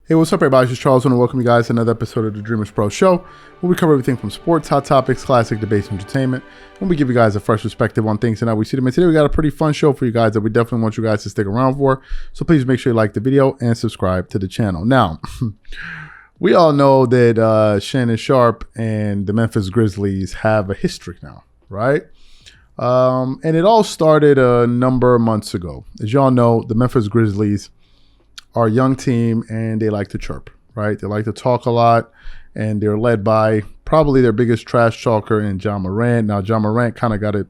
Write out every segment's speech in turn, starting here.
Hey, what's up, everybody? It's Charles. I want to welcome you guys to another episode of the Dreamerspro Show, where we cover everything from sports, hot topics, classic debates, and entertainment, and we give you guys a fresh perspective on things and how we see them. And today we got a pretty fun show for you guys that we definitely want you guys to stick around for. So please make sure you like the video and subscribe to the channel. Now, we all know that Shannon Sharpe and the Memphis Grizzlies have a history now, right? And it all started a number of months ago. As y'all know, the Memphis Grizzlies are a young team and they like to chirp, right? They like to talk a lot, and they're led by probably their biggest trash talker in Ja Morant. Now, Ja Morant kind of got it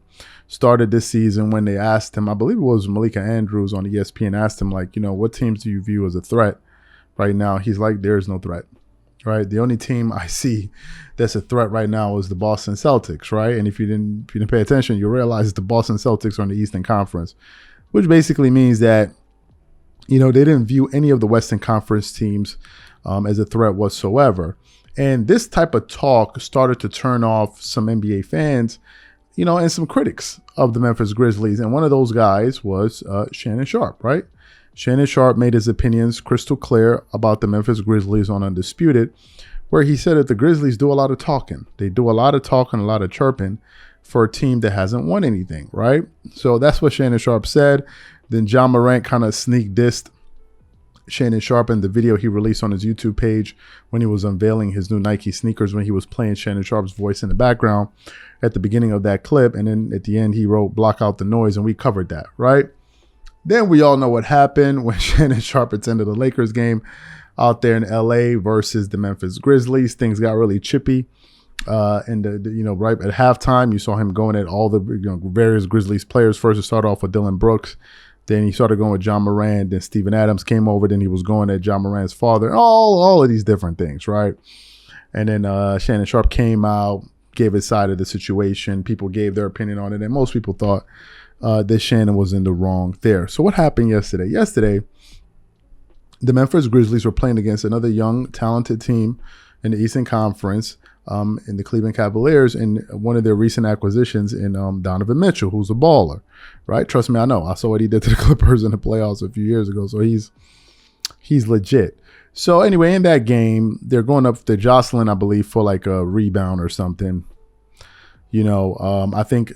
started this season when they asked him, I believe it was Malika Andrews on ESPN, asked him, like, you know, what teams do you view as a threat right now? He's like, there is no threat, right? The only team I see that's a threat right now is the Boston Celtics, right? And if you didn't pay attention, you realize the Boston Celtics are in the Eastern Conference, which basically means that, you know, they didn't view any of the Western Conference teams as a threat whatsoever. And this type of talk started to turn off some NBA fans, you know, and some critics of the Memphis Grizzlies. And one of those guys was Shannon Sharpe, right? Shannon Sharpe made his opinions crystal clear about the Memphis Grizzlies on Undisputed, where he said that the Grizzlies do a lot of talking. They do a lot of talking, a lot of chirping for a team that hasn't won anything, right? So that's what Shannon Sharpe said. Then Ja Morant kind of sneak dissed Shannon Sharpe in the video he released on his YouTube page when he was unveiling his new Nike sneakers, when he was playing Shannon Sharpe's voice in the background at the beginning of that clip. And then at the end, he wrote, "Block out the noise," and we covered that, right? Then we all know what happened when Shannon Sharpe attended a Lakers game out there in LA versus the Memphis Grizzlies. Things got really chippy. And you know, right at halftime, you saw him going at all the various Grizzlies players. First, it started off with Dillon Brooks. Then he started going with Ja Morant. Then Steven Adams came over. Then he was going at Ja Morant's father. All of these different things, right? And then Shannon Sharpe came out, gave his side of the situation. People gave their opinion on it, and most people thought that Shannon was in the wrong there. So what happened yesterday? Yesterday, the Memphis Grizzlies were playing against another young, talented team in the Eastern Conference, in the Cleveland Cavaliers, in one of their recent acquisitions in Donovan Mitchell, who's a baller, right? Trust me, I know. I saw what he did to the Clippers in the playoffs a few years ago, so he's legit. So anyway, in that game, they're going up, they're jostling, I believe, for like a rebound or something. You know, I think,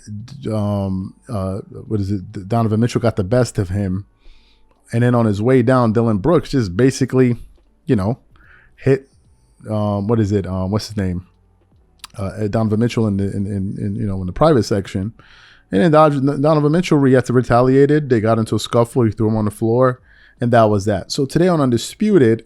what is it? Donovan Mitchell got the best of him. And then on his way down, Dillon Brooks just basically, you know, hit, what's his name? Donovan Mitchell in the private section. And then Donovan Mitchell retaliated. They got into a scuffle. He threw him on the floor, and that was that. So today on Undisputed,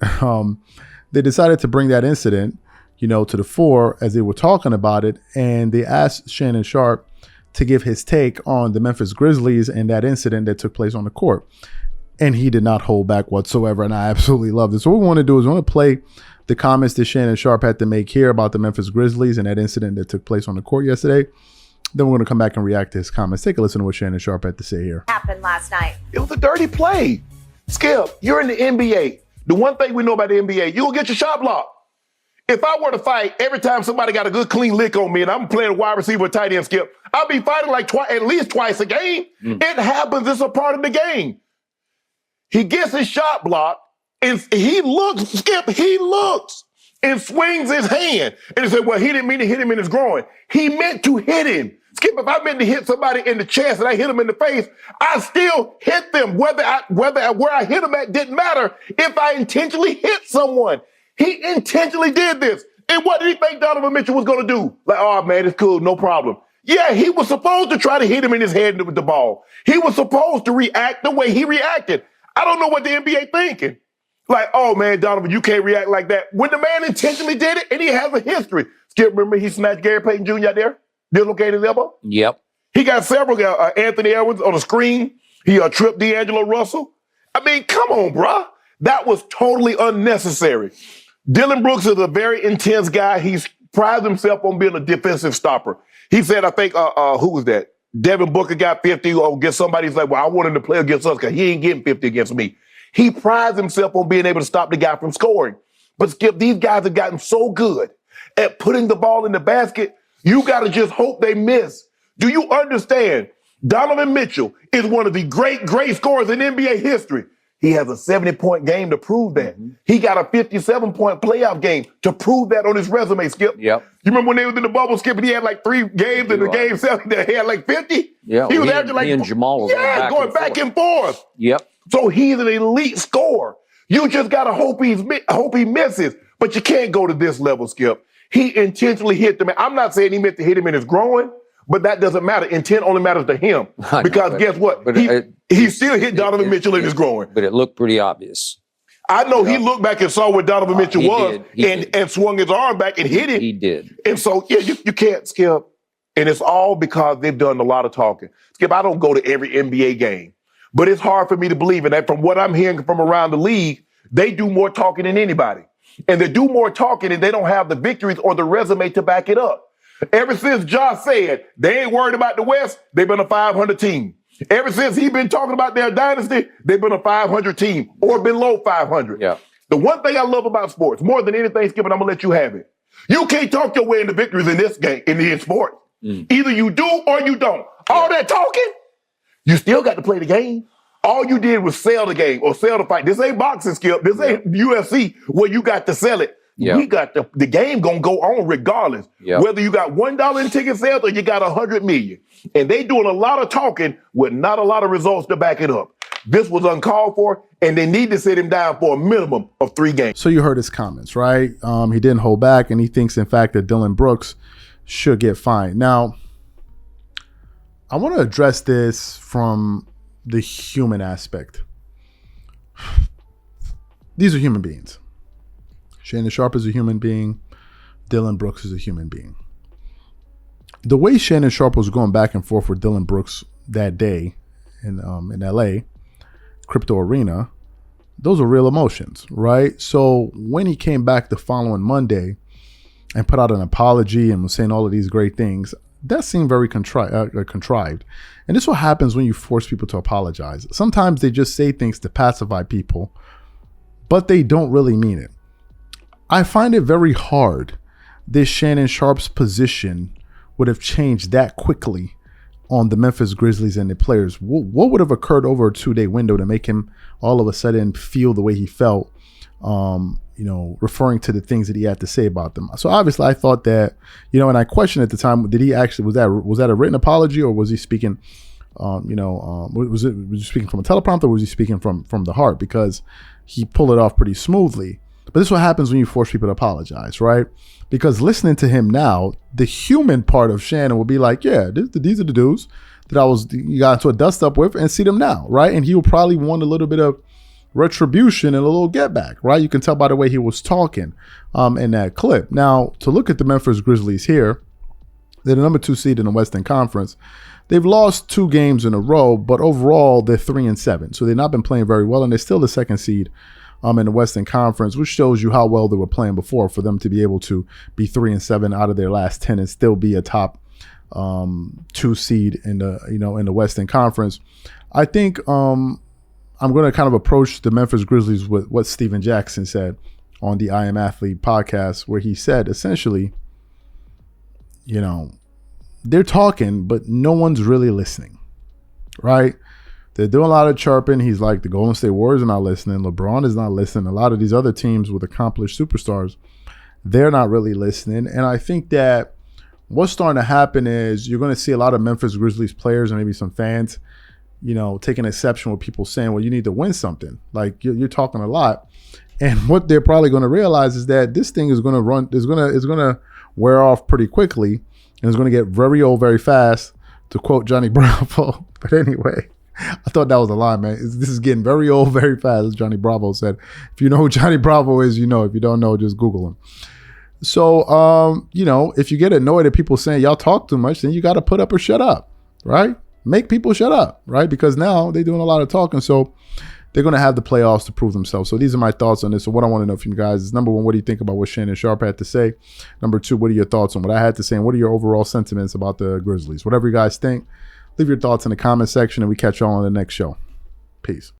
they decided to bring that incident, you know, to the fore as they were talking about it. And they asked Shannon Sharpe to give his take on the Memphis Grizzlies and that incident that took place on the court. And he did not hold back whatsoever. And I absolutely loved it. So what we want to do is we want to play the comments that Shannon Sharpe had to make here about the Memphis Grizzlies and that incident that took place on the court yesterday. Then we're going to come back and react to his comments. Take a listen to what Shannon Sharpe had to say here. Happened last night. It was a dirty play. Skip, you're in the NBA. The one thing we know about the NBA, you'll get your shot blocked. If I were to fight every time somebody got a good clean lick on me and I'm playing a wide receiver or tight end, Skip, I'll be fighting like at least twice a game. It happens. It's a part of the game. He gets his shot blocked and he looks and swings his hand. And he said, well, he didn't mean to hit him in his groin. He meant to hit him. Skip, if I meant to hit somebody in the chest and I hit him in the face, I still hit them. Where I hit him at didn't matter if I intentionally hit someone. He intentionally did this. And what did he think Donovan Mitchell was going to do? Like, oh, man, it's cool, no problem. Yeah, he was supposed to try to hit him in his head with the ball. He was supposed to react the way he reacted. I don't know what the NBA thinking. Like, oh, man, Donovan, you can't react like that. When the man intentionally did it, and he has a history. Skip, remember he smashed Gary Payton Jr. out there? Dislocated his elbow? Yep. He got several, Anthony Edwards on the screen. He tripped D'Angelo Russell. I mean, come on, bruh. That was totally unnecessary. Dillon Brooks is a very intense guy. He's prides himself on being a defensive stopper. He said, I think, who was that? Devin Booker got 50 against somebody. He's like, well, I want him to play against us because he ain't getting 50 against me. He prides himself on being able to stop the guy from scoring. But Skip, these guys have gotten so good at putting the ball in the basket, you got to just hope they miss. Do you understand? Donovan Mitchell is one of the great scorers in NBA history. He has a 70-point game to prove that. Mm-hmm. He got a 57-point playoff game to prove that on his resume, Skip. Yep. You remember when they was in the bubble, Skip, and he had like 3 games in the game 7 that he had like 50? Yeah, He was averaging like... he and Jamal was going back and forth. Yep. So he's an elite scorer. You just got to hope he misses. But you can't go to this level, Skip. He intentionally hit the man. I'm not saying he meant to hit him in his groin, but that doesn't matter. Intent only matters to him. Because guess what? He still hit Donovan Mitchell in his groin. But it looked pretty obvious. I know he looked back and saw where Donovan Mitchell was and swung his arm back and hit it. He did. And so, yeah, you can't, Skip. And it's all because they've done a lot of talking. Skip, I don't go to every NBA game, but it's hard for me to believe in that. From what I'm hearing from around the league, they do more talking than anybody. And they do more talking and they don't have the victories or the resume to back it up. Ever since Josh said they ain't worried about the West, they've been a 500 team. Ever since he's been talking about their dynasty, they've been a 500 team or below 500. Yeah. The one thing I love about sports, more than anything, Skip, and I'm going to let you have it. You can't talk your way into victories in this game, in this sport. Either you do or you don't. All that talking, you still got to play the game. All you did was sell the game or sell the fight. This ain't boxing, Skip. This ain't UFC where you got to sell it. We got the game gonna go on regardless. Whether you got $1 in ticket sales or you got 100 million. And they doing a lot of talking with not a lot of results to back it up. This was uncalled for, and they need to sit him down for a minimum of 3 games. So you heard his comments, right? He didn't hold back, and he thinks, in fact, that Dillon Brooks should get fined. Now, I want to address this from the human aspect. These are human beings. Shannon Sharpe is a human being. Dillon Brooks is a human being. The way Shannon Sharpe was going back and forth with Dillon Brooks that day in LA, Crypto Arena, those are real emotions, right? So when he came back the following Monday and put out an apology and was saying all of these great things, that seemed very contrived. And this is what happens when you force people to apologize. Sometimes they just say things to pacify people, but they don't really mean it. I find it very hard that Shannon Sharpe's position would have changed that quickly on the Memphis Grizzlies and the players. What would have occurred over a 2-day window to make him all of a sudden feel the way he felt, referring to the things that he had to say about them? So obviously I thought that, and I questioned at the time, did he actually, was that a written apology, or was he speaking, was he speaking from a teleprompter, or was he speaking from the heart? Because he pulled it off pretty smoothly. But this is what happens when you force people to apologize, right? Because listening to him now, the human part of Shannon will be like, yeah, these are the dudes that you got into a dust up with, and see them now, right? And he will probably want a little bit of retribution and a little get back, right? You can tell by the way he was talking in that clip. Now, to look at the Memphis Grizzlies here, they're the number 2 seed in the Western Conference. They've lost 2 games in a row, but overall they're 3-7. So they've not been playing very well, and they're still the 2nd seed in the Western Conference, which shows you how well they were playing before for them to be able to be 3-7 out of their last 10 and still be a top 2 seed in the Western Conference. I think I'm going to kind of approach the Memphis Grizzlies with what Steven Jackson said on the I Am Athlete podcast, where he said essentially, they're talking, but no one's really listening, right? They're doing a lot of chirping. He's like, the Golden State Warriors are not listening. LeBron is not listening. A lot of these other teams with accomplished superstars, they're not really listening. And I think that what's starting to happen is you're going to see a lot of Memphis Grizzlies players and maybe some fans, taking exception with people saying, well, you need to win something. Like you're talking a lot. And what they're probably going to realize is that this thing is going to wear off pretty quickly, and it's going to get very old very fast, to quote Johnny Bravo. But anyway, I thought that was a line, man. This is getting very old very fast, as Johnny Bravo said. If you know who Johnny Bravo is, you know. If you don't know, just Google him. So, if you get annoyed at people saying y'all talk too much, then you got to put up or shut up, right? Make people shut up, right? Because now they're doing a lot of talking, so they're going to have the playoffs to prove themselves. So these are my thoughts on this. So what I want to know from you guys is, number 1, what do you think about what Shannon Sharpe had to say? Number 2, what are your thoughts on what I had to say? And what are your overall sentiments about the Grizzlies? Whatever you guys think, leave your thoughts in the comment section, and we catch y'all on the next show. Peace.